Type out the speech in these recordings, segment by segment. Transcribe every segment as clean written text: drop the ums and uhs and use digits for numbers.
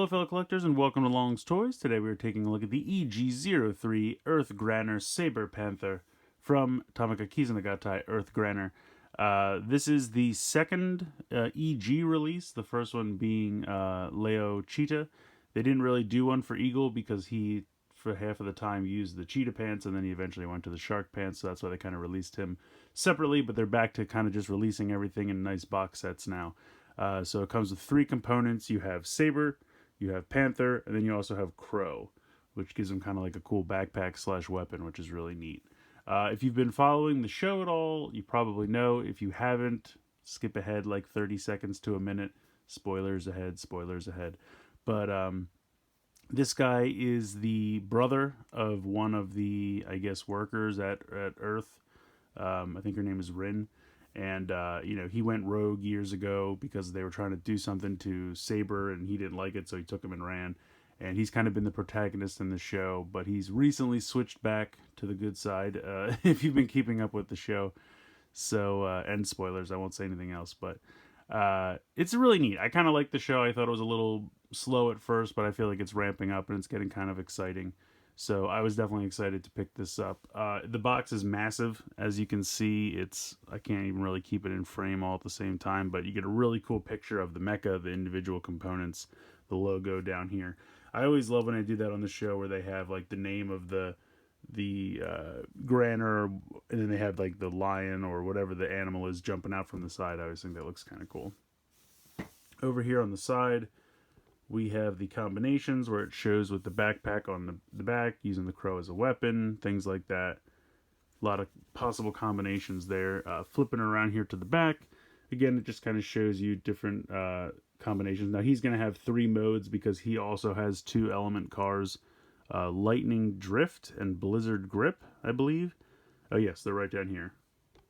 Hello fellow collectors and welcome to Long's Toys. Today we are taking a look at the EG03 Earth Granner Saber Panther from Tomica Kizuna Gattai Earth Granner. This is the second EG release, the first one being Leo Cheetah. They didn't really do one for Eagle because he, for half of the time, used the cheetah pants and then he eventually went to the shark pants, so that's why they kind of released him separately, but they're back to kind of just releasing everything in nice box sets now. So it comes with three components. You have Saber, you have Panther, and then you also have Crow, which gives him kind of like a cool backpack slash weapon, which is really neat. If you've been following the show at all, you probably know. If you haven't, skip ahead like 30 seconds to a minute. Spoilers ahead, spoilers ahead. But this guy is the brother of one of the, I guess, workers at Earth. I think her name is Rin. And, he went rogue years ago because they were trying to do something to Saber and he didn't like it, so he took him and ran. And he's kind of been the protagonist in the show, but he's recently switched back to the good side, if you've been keeping up with the show. So, and spoilers, I won't say anything else, but it's really neat. I kind of like the show. I thought it was a little slow at first, but I feel like it's ramping up and it's getting kind of exciting. So I was definitely excited to pick this up. The box is massive. As you can see, I can't even really keep it in frame all at the same time, but you get a really cool picture of the mecha, the individual components, the logo down here. I always love when I do that on the show where they have like the name of the Granner, and then they have like the lion or whatever the animal is jumping out from the side. I always think that looks kind of cool. Over here on the side, we have the combinations where it shows with the backpack on the back, using the crow as a weapon, things like that. A lot of possible combinations there. Flipping around here to the back, again, it just kind of shows you different combinations. Now, he's going to have three modes because he also has two element cars, Lightning Drift and Blizzard Grip, I believe. Oh, yes, they're right down here.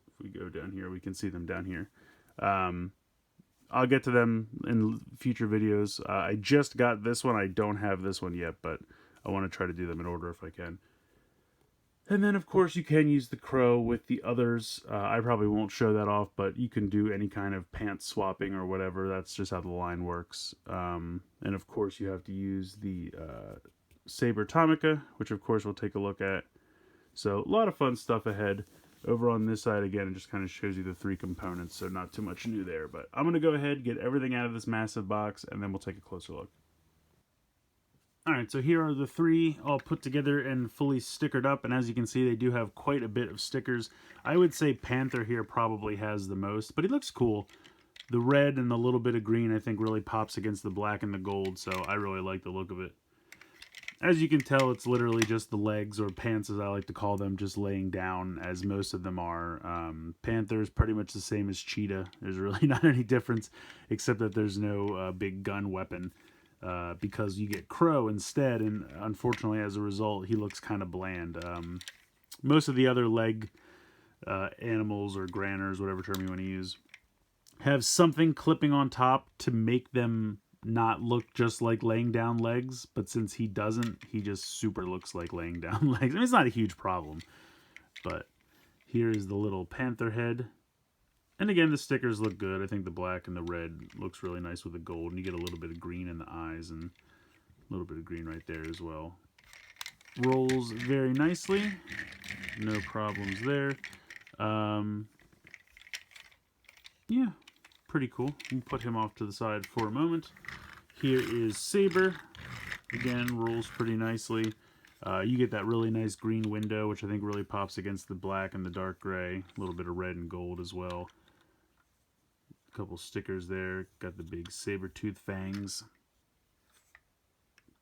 If we go down here, we can see them down here. I'll get to them in future videos. I just got this one. I don't have this one yet, but I want to try to do them in order if I can. And then, of course, you can use the crow with the others. I probably won't show that off, but you can do any kind of pants swapping or whatever. That's just how the line works. And, of course, you have to use the Saber Tomica, which, of course, we'll take a look at. So, a lot of fun stuff ahead. Over on this side, again, it just kind of shows you the three components, so not too much new there. But I'm going to go ahead, get everything out of this massive box, and then we'll take a closer look. Alright, so here are the three all put together and fully stickered up, and as you can see, they do have quite a bit of stickers. I would say Panther here probably has the most, but he looks cool. The red and the little bit of green, I think, really pops against the black and the gold, so I really like the look of it. As you can tell, it's literally just the legs, or pants as I like to call them, just laying down, as most of them are. Panther is pretty much the same as Cheetah. There's really not any difference, except that there's no big gun weapon, because you get Crow instead, and unfortunately, as a result, he looks kind of bland. Most of the other leg animals, or granners, whatever term you want to use, have something clipping on top to make them not look just like laying down legs, but since he doesn't, he just super looks like laying down legs. I mean, it's not a huge problem, but here is the little panther head. And again, the stickers look good. I think the black and the red looks really nice with the gold, and you get a little bit of green in the eyes and a little bit of green right there as well. Rolls very nicely. No problems there. Yeah, pretty cool. We'll put him off to the side for a moment. Here is Saber. Again, rolls pretty nicely. You get that really nice green window, which I think really pops against the black and the dark gray. A little bit of red and gold as well. A couple stickers there. Got the big saber-tooth fangs.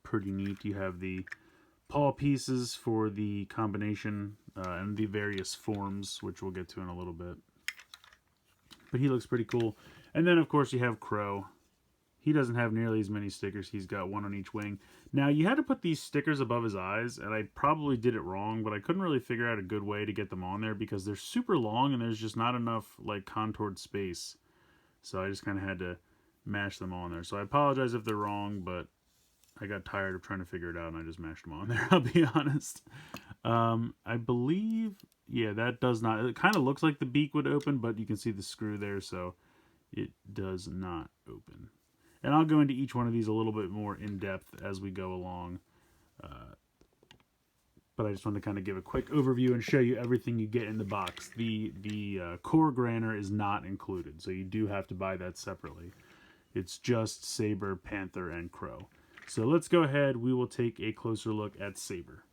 Pretty neat. You have the paw pieces for the combination and the various forms, which we'll get to in a little bit. But he looks pretty cool. And then, of course, you have Crow. He doesn't have nearly as many stickers. He's got one on each wing. Now, you had to put these stickers above his eyes, and I probably did it wrong, but I couldn't really figure out a good way to get them on there because they're super long and there's just not enough, like, contoured space. So I just kind of had to mash them on there. So I apologize if they're wrong, but I got tired of trying to figure it out and I just mashed them on there, I'll be honest. I believe, yeah, that does not, it kind of looks like the beak would open, but you can see the screw there, so it does not open. And I'll go into each one of these a little bit more in depth as we go along. But I just want to kind of give a quick overview and show you everything you get in the box. The core Granner is not included, so you do have to buy that separately. It's just Saber, Panther, and Crow. So let's go ahead. We will take a closer look at Saber.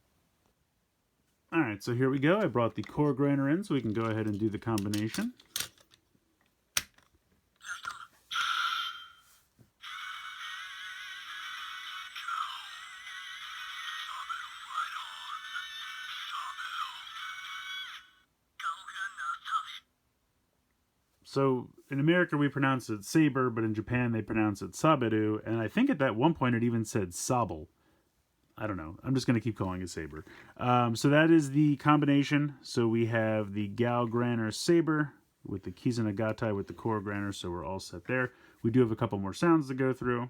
Alright, so here we go. I brought the core Granner in so we can go ahead and do the combination. So in America we pronounce it Saber, but in Japan they pronounce it Saberu, and I think at that one point it even said Sable. I don't know. I'm just going to keep calling it Saber. So that is the combination. So we have the Granner Saber with the Kizuna Gattai with the core Granner, so we're all set there. We do have a couple more sounds to go through.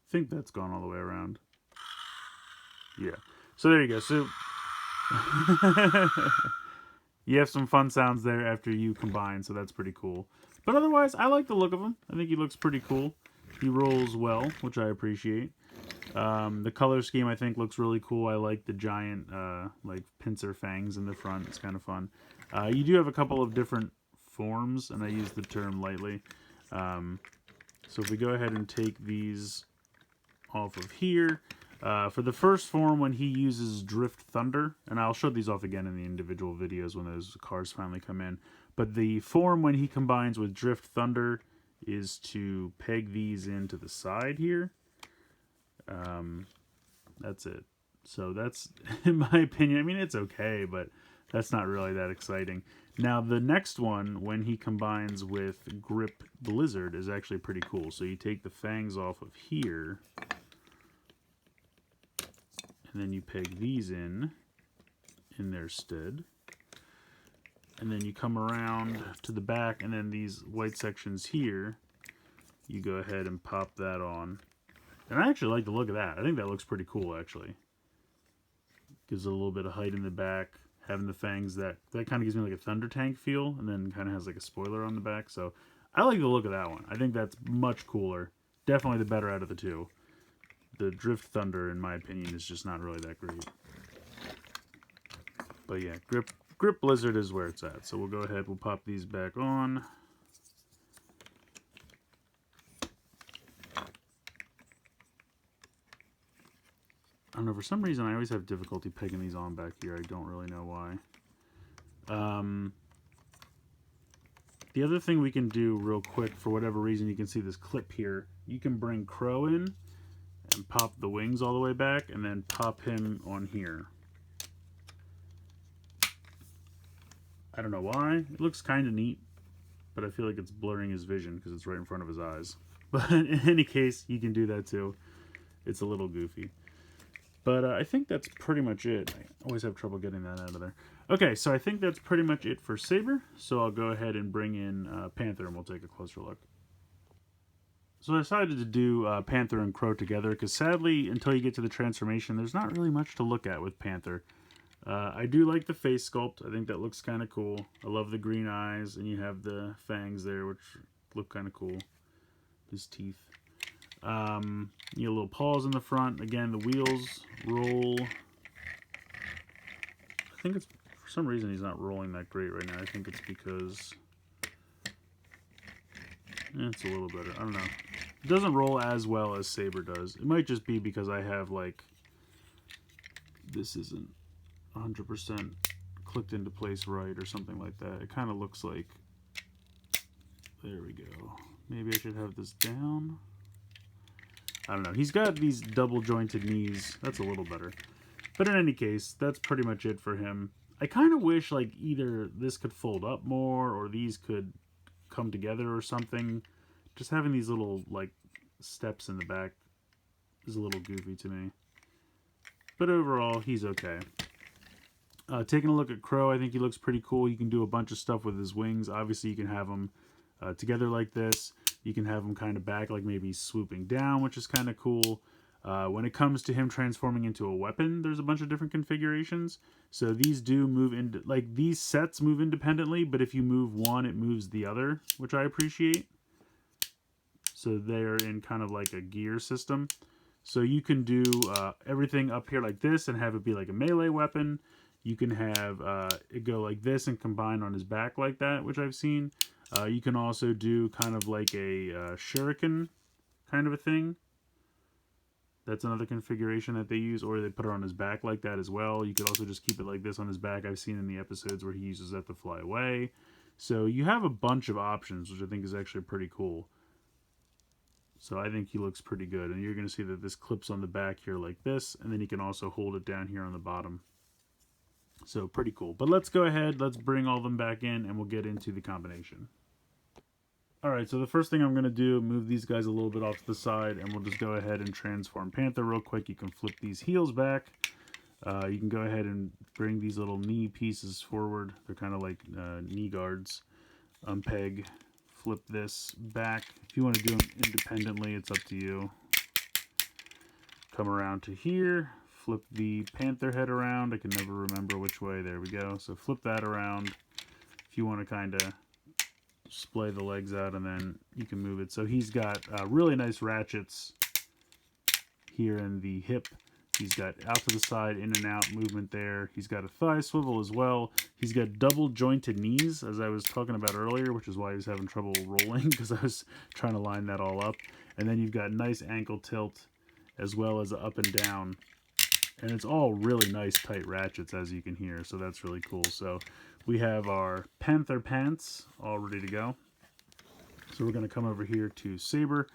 I think that's gone all the way around. Yeah. So there you go. So you have some fun sounds there after you combine, so that's pretty cool. But otherwise, I like the look of him. I think he looks pretty cool. He rolls well, which I appreciate. The color scheme, I think, looks really cool. I like the giant, like, pincer fangs in the front. It's kind of fun. You do have a couple of different forms, and I use the term lightly. So if we go ahead and take these off of here, for the first form when he uses Drift Thunder, and I'll show these off again in the individual videos when those cars finally come in, but the form when he combines with Drift Thunder is to peg these into the side here. That's it. So that's, in my opinion, I mean, it's okay, but that's not really that exciting. Now, the next one, when he combines with Grip Blizzard, is actually pretty cool. So you take the fangs off of here, and then you peg these in their stead. And then you come around to the back, and then these white sections here, you go ahead and pop that on. And I actually like the look of that. I think that looks pretty cool, actually. Gives it a little bit of height in the back. Having the fangs, that kind of gives me like a Thunder Tank feel, and then kind of has like a spoiler on the back. So I like the look of that one. I think that's much cooler. Definitely the better out of the two. The Drift Thunder, in my opinion, is just not really that great. But yeah, Grip Blizzard is where it's at. So we'll go ahead, we'll pop these back on. I don't know, for some reason I always have difficulty pegging these on back here. I don't really know why. The other thing we can do real quick, for whatever reason, you can see this clip here. You can bring Crow in and pop the wings all the way back, and then pop him on here. I don't know why. It looks kind of neat, but I feel like it's blurring his vision because it's right in front of his eyes. But in any case, you can do that too. It's a little goofy. But I think that's pretty much it. I always have trouble getting that out of there. Okay, so I think that's pretty much it for Saber. So I'll go ahead and bring in Panther, and we'll take a closer look. So I decided to do Panther and Crow together, because sadly, until you get to the transformation, there's not really much to look at with Panther. I do like the face sculpt. I think that looks kind of cool. I love the green eyes, and you have the fangs there, which look kind of cool. His teeth. You know, little paws in the front. Again, the wheels roll. I think it's, for some reason, he's not rolling that great right now. I think it's because it's a little better. I don't know. It doesn't roll as well as Saber does. It might just be because I have, like, this isn't 100% clicked into place right or something like that. It kind of looks like, there we go. Maybe I should have this down. I don't know. He's got these double jointed knees. That's a little better. But in any case, that's pretty much it for him. I kind of wish like either this could fold up more or these could come together or something. Just having these little like steps in the back is a little goofy to me. But overall, he's okay. Taking a look at Crow, I think he looks pretty cool. You can do a bunch of stuff with his wings. Obviously, you can have them together like this. You can have them kind of back, like maybe swooping down, which is kind of cool. When it comes to him transforming into a weapon, there's a bunch of different configurations. So these do move into, like these sets move independently, but if you move one, it moves the other, which I appreciate. So they're in kind of like a gear system. So you can do everything up here like this and have it be like a melee weapon. You can have it go like this and combine on his back like that, which I've seen. You can also do kind of like a shuriken kind of a thing. That's another configuration that they use, or they put it on his back like that as well. You could also just keep it like this on his back. I've seen in the episodes where he uses that to fly away. So you have a bunch of options, which I think is actually pretty cool. So I think he looks pretty good. And you're going to see that this clips on the back here like this, and then you can also hold it down here on the bottom. So pretty cool. But let's go ahead, let's bring all of them back in, and we'll get into the combination. Alright, so the first thing I'm going to do, move these guys a little bit off to the side, and we'll just go ahead and transform Panther real quick. You can flip these heels back. You can go ahead and bring these little knee pieces forward. They're kind of like knee guards. Unpeg, flip this back. If you want to do them independently, it's up to you. Come around to here. Flip the Panther head around. I can never remember which way. There we go. So flip that around. If you want to kind of splay the legs out, and then you can move it. So he's got really nice ratchets here in the hip. He's got out to the side, in and out movement there. He's got a thigh swivel as well. He's got double jointed knees, as I was talking about earlier, which is why he was having trouble rolling, because I was trying to line that all up. And then you've got nice ankle tilt as well as up and down. And it's all really nice tight ratchets, as you can hear, so that's really cool. So we have our Panther pants all ready to go. So we're going to come over here to Saber.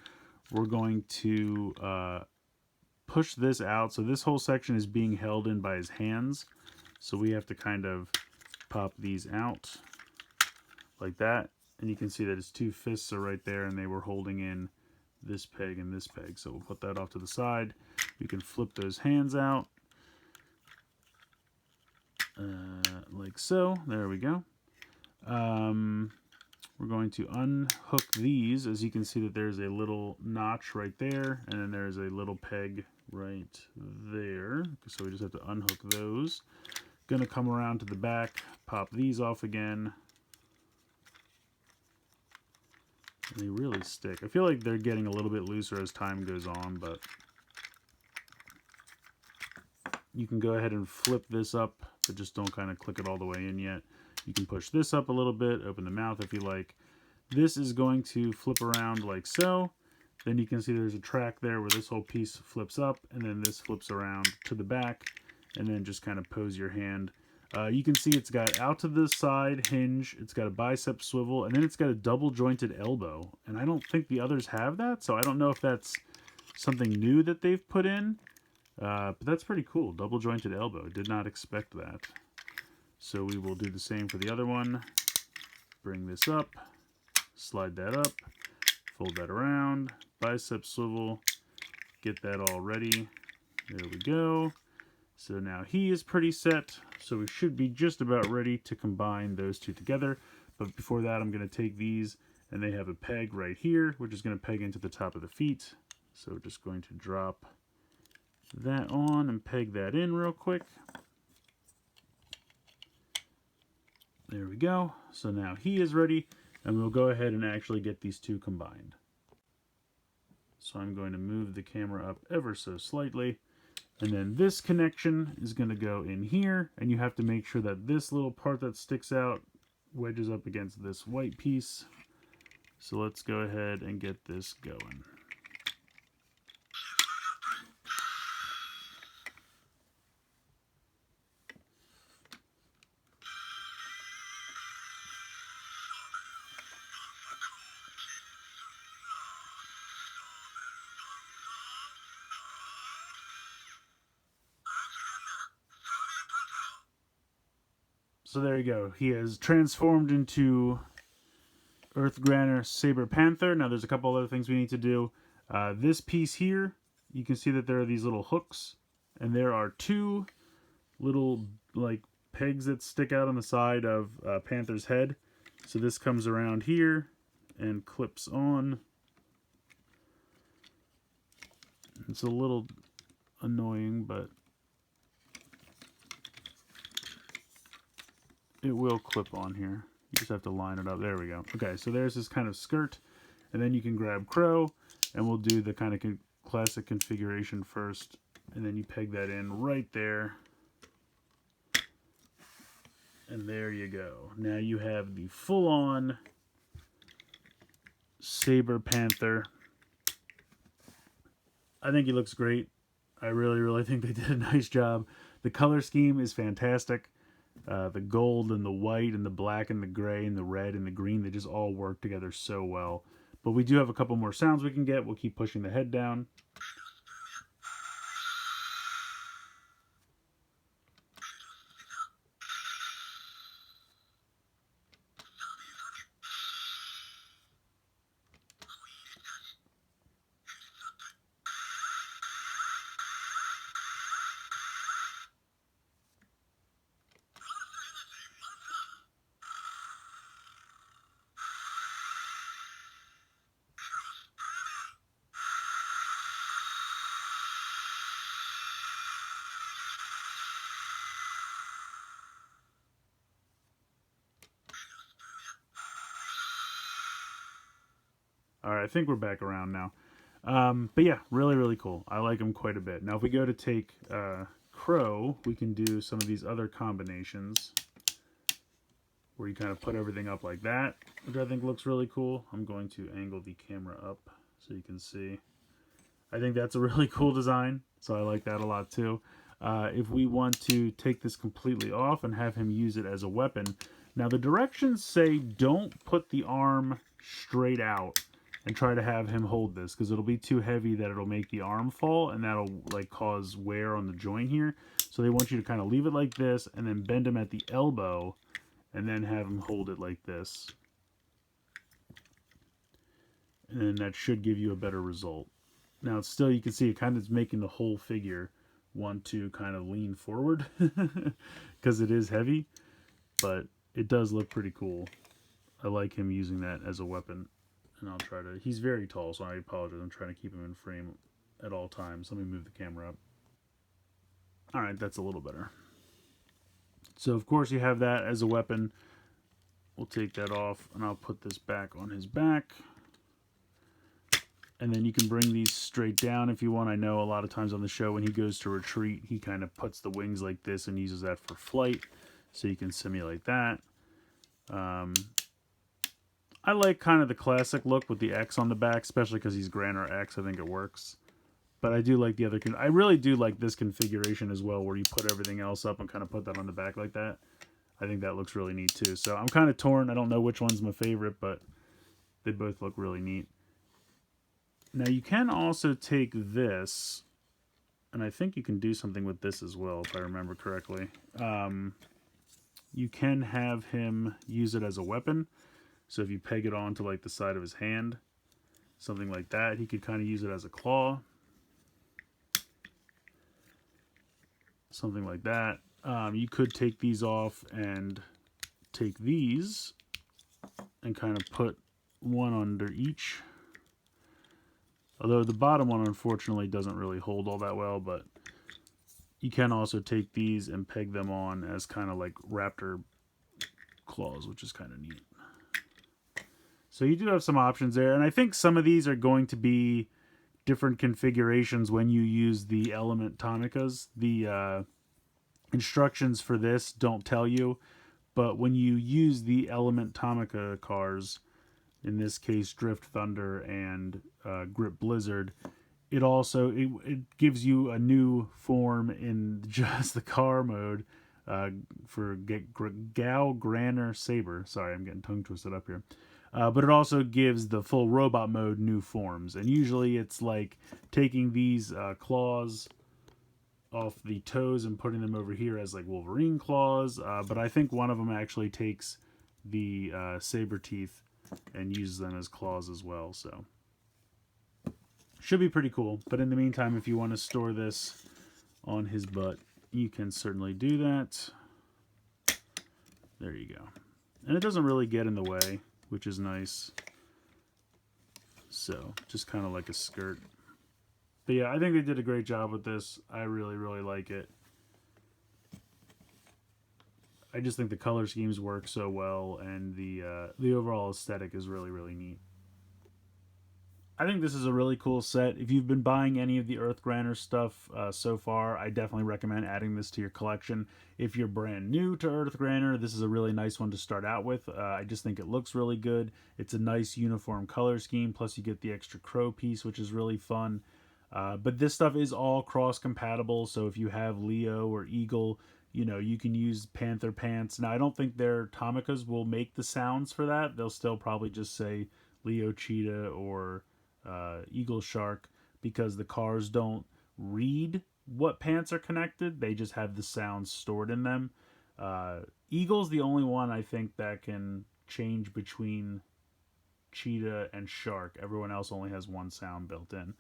We're going to push this out. So this whole section is being held in by his hands. So we have to kind of pop these out like that. And you can see that his two fists are right there, and they were holding in this peg and this peg. So we'll put that off to the side. We can flip those hands out like so. There we go. We're going to unhook these. As you can see that there's a little notch right there, and then there's a little peg right there. So we just have to unhook those. Gonna come around to the back, pop these off again. And they really stick. I feel like they're getting a little bit looser as time goes on, but you can go ahead and flip this up, but just don't kind of click it all the way in yet. You can push this up a little bit, open the mouth if you like. This is going to flip around like so. Then you can see there's a track there where this whole piece flips up, and then this flips around to the back, and then just kind of pose your hand. You can see it's got out to the side hinge, it's got a bicep swivel, and then it's got a double jointed elbow. And I don't think the others have that, so I don't know if that's something new that they've put in. But that's pretty cool, double jointed elbow. Did not expect that. So we will do the same for the other one. Bring this up, slide that up, fold that around, bicep swivel, get that all ready. There we go. So now he is pretty set, so we should be just about ready to combine those two together. But before that, I'm going to take these, and they have a peg right here, which is going to peg into the top of the feet. So we're just going to drop that on and peg that in real quick. There we go. So now he is ready, and we'll go ahead and actually get these two combined. So I'm going to move the camera up ever so slightly. And then this connection is going to go in here, and you have to make sure that this little part that sticks out wedges up against this white piece. So let's go ahead and get this going. So there you go. He has transformed into Earth Granner Saber Panther. Now there's a couple other things we need to do. This piece here, you can see that there are these little hooks, and there are two little like pegs that stick out on the side of Panther's head. So this comes around here and clips on. It's a little annoying, but it will clip on here. You just have to line it up. There we go. Okay, so there's this kind of skirt, and then you can grab Crow, and we'll do the kind of classic configuration first, and then you peg that in right there. And there you go. Now you have the full-on Saber Panther. I think he looks great. I really, really think they did a nice job. The color scheme is fantastic. The gold and the white and the black and the gray and the red and the green, they just all work together so well. But we do have a couple more sounds we can get. We'll keep pushing the head down. All right, I think we're back around now. But yeah, really, really cool. I like him quite a bit. Now, if we go to take Crow, we can do some of these other combinations where you kind of put everything up like that, which I think looks really cool. I'm going to angle the camera up so you can see. I think that's a really cool design, so I like that a lot too. If we want to take this completely off and have him use it as a weapon, now the directions say don't put the arm straight out and try to have him hold this, because it'll be too heavy that it'll make the arm fall, and that'll like cause wear on the joint here. So they want you to kind of leave it like this and then bend him at the elbow and then have him hold it like this. And then that should give you a better result. Now it's still, you can see it kind of is making the whole figure want to kind of lean forward because it is heavy, but it does look pretty cool. I like him using that as a weapon. And I'll try to, he's very tall, so I apologize. I'm trying to keep him in frame at all times. Let me move the camera up. All right, that's a little better. So, of course, you have that as a weapon. We'll take that off, and I'll put this back on his back. And then you can bring these straight down if you want. I know a lot of times on the show when he goes to retreat, he kind of puts the wings like this and uses that for flight. So you can simulate that. I like kind of the classic look with the X on the back, especially because he's Granner X. I think it works. But I do like the other... I really do like this configuration as well, where you put everything else up and kind of put that on the back like that. I think that looks really neat too. So I'm kind of torn. I don't know which one's my favorite, but they both look really neat. Now you can also take this, and I think you can do something with this as well, if I remember correctly. You can have him use it as a weapon. So if you peg it onto like the side of his hand, something like that, he could kind of use it as a claw. Something like that. You could take these off and take these and kind of put one under each. Although the bottom one, unfortunately, doesn't really hold all that well, but you can also take these and peg them on as kind of like raptor claws, which is kind of neat. So you do have some options there, and I think some of these are going to be different configurations when you use the element Tomicas. The instructions for this don't tell you, but when you use the element Tomica cars, in this case Drift Thunder and Grip Blizzard, it also it gives you a new form in just the car mode for Granner Saber. Sorry, I'm getting tongue twisted up here. But it also gives the full robot mode new forms. And usually it's like taking these claws off the toes and putting them over here as like Wolverine claws, but I think one of them actually takes the saber teeth and uses them as claws as well, so should be pretty cool. But in the meantime, if you want to store this on his butt, you can certainly do that. There you go. And it doesn't really get in the way, which is nice. So, just kind of like a skirt. But yeah, I think they did a great job with this. I really, really like it. I just think the color schemes work so well, and the overall aesthetic is really, really neat. I think this is a really cool set. If you've been buying any of the Earth Granner stuff so far, I definitely recommend adding this to your collection. If you're brand new to Earth Granner, this is a really nice one to start out with. I just think it looks really good. It's a nice uniform color scheme, plus you get the extra crow piece, which is really fun. But this stuff is all cross-compatible, so if you have Leo or Eagle, you know, you can use Panther pants. Now, I don't think their Tomicas will make the sounds for that. They'll still probably just say Leo Cheetah or Eagle Shark, because the cars don't read what pants are connected. They just have the sounds stored in them. Eagle's the only one I think that can change between Cheetah and Shark. Everyone else only has one sound built in.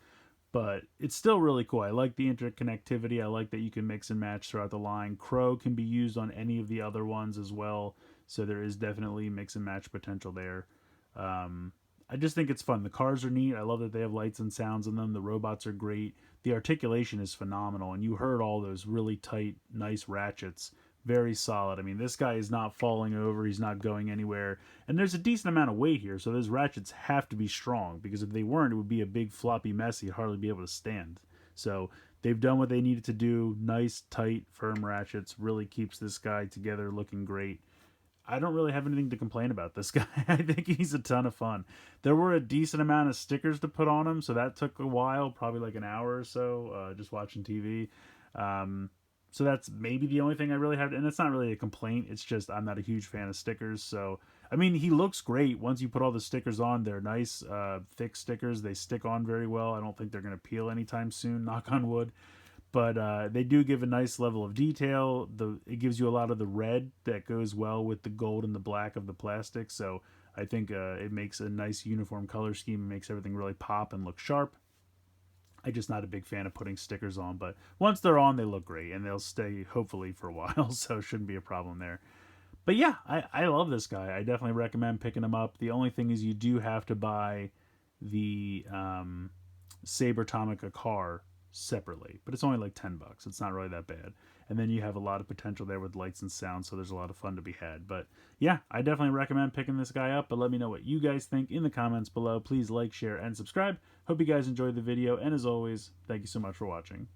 But it's still really cool. I like the interconnectivity. I like that you can mix and match throughout the line. Crow can be used on any of the other ones as well, so there is definitely mix and match potential there. I just think it's fun. The cars are neat. I love that they have lights and sounds in them. The robots are great. The articulation is phenomenal, and you heard all those really tight, nice ratchets. Very solid. I mean, this guy is not falling over. He's not going anywhere. And there's a decent amount of weight here, so those ratchets have to be strong, because if they weren't, it would be a big floppy mess. He'd hardly be able to stand. So they've done what they needed to do. Nice, tight, firm ratchets. Really keeps this guy together, looking great. I don't really have anything to complain about this guy. I think he's a ton of fun. There were a decent amount of stickers to put on him, so that took a while, probably like an hour or so, just watching TV. So that's maybe the only thing I really have, and it's not really a complaint. It's just I'm not a huge fan of stickers. So, I mean, he looks great once you put all the stickers on. They're nice, thick stickers. They stick on very well. I don't think they're going to peel anytime soon, knock on wood. But they do give a nice level of detail. It gives you a lot of the red that goes well with the gold and the black of the plastic. So I think it makes a nice uniform color scheme and makes everything really pop and look sharp. I'm just not a big fan of putting stickers on, but once they're on, they look great, and they'll stay, hopefully, for a while, so it shouldn't be a problem there. But yeah, I love this guy. I definitely recommend picking him up. The only thing is you do have to buy the Saber Tomica car separately, but it's only like $10. It's not really that bad. And then you have a lot of potential there with lights and sound, so there's a lot of fun to be had. But yeah, I definitely recommend picking this guy up, but let me know what you guys think in the comments below. Please like, share, and subscribe. Hope you guys enjoyed the video, and as always, thank you so much for watching.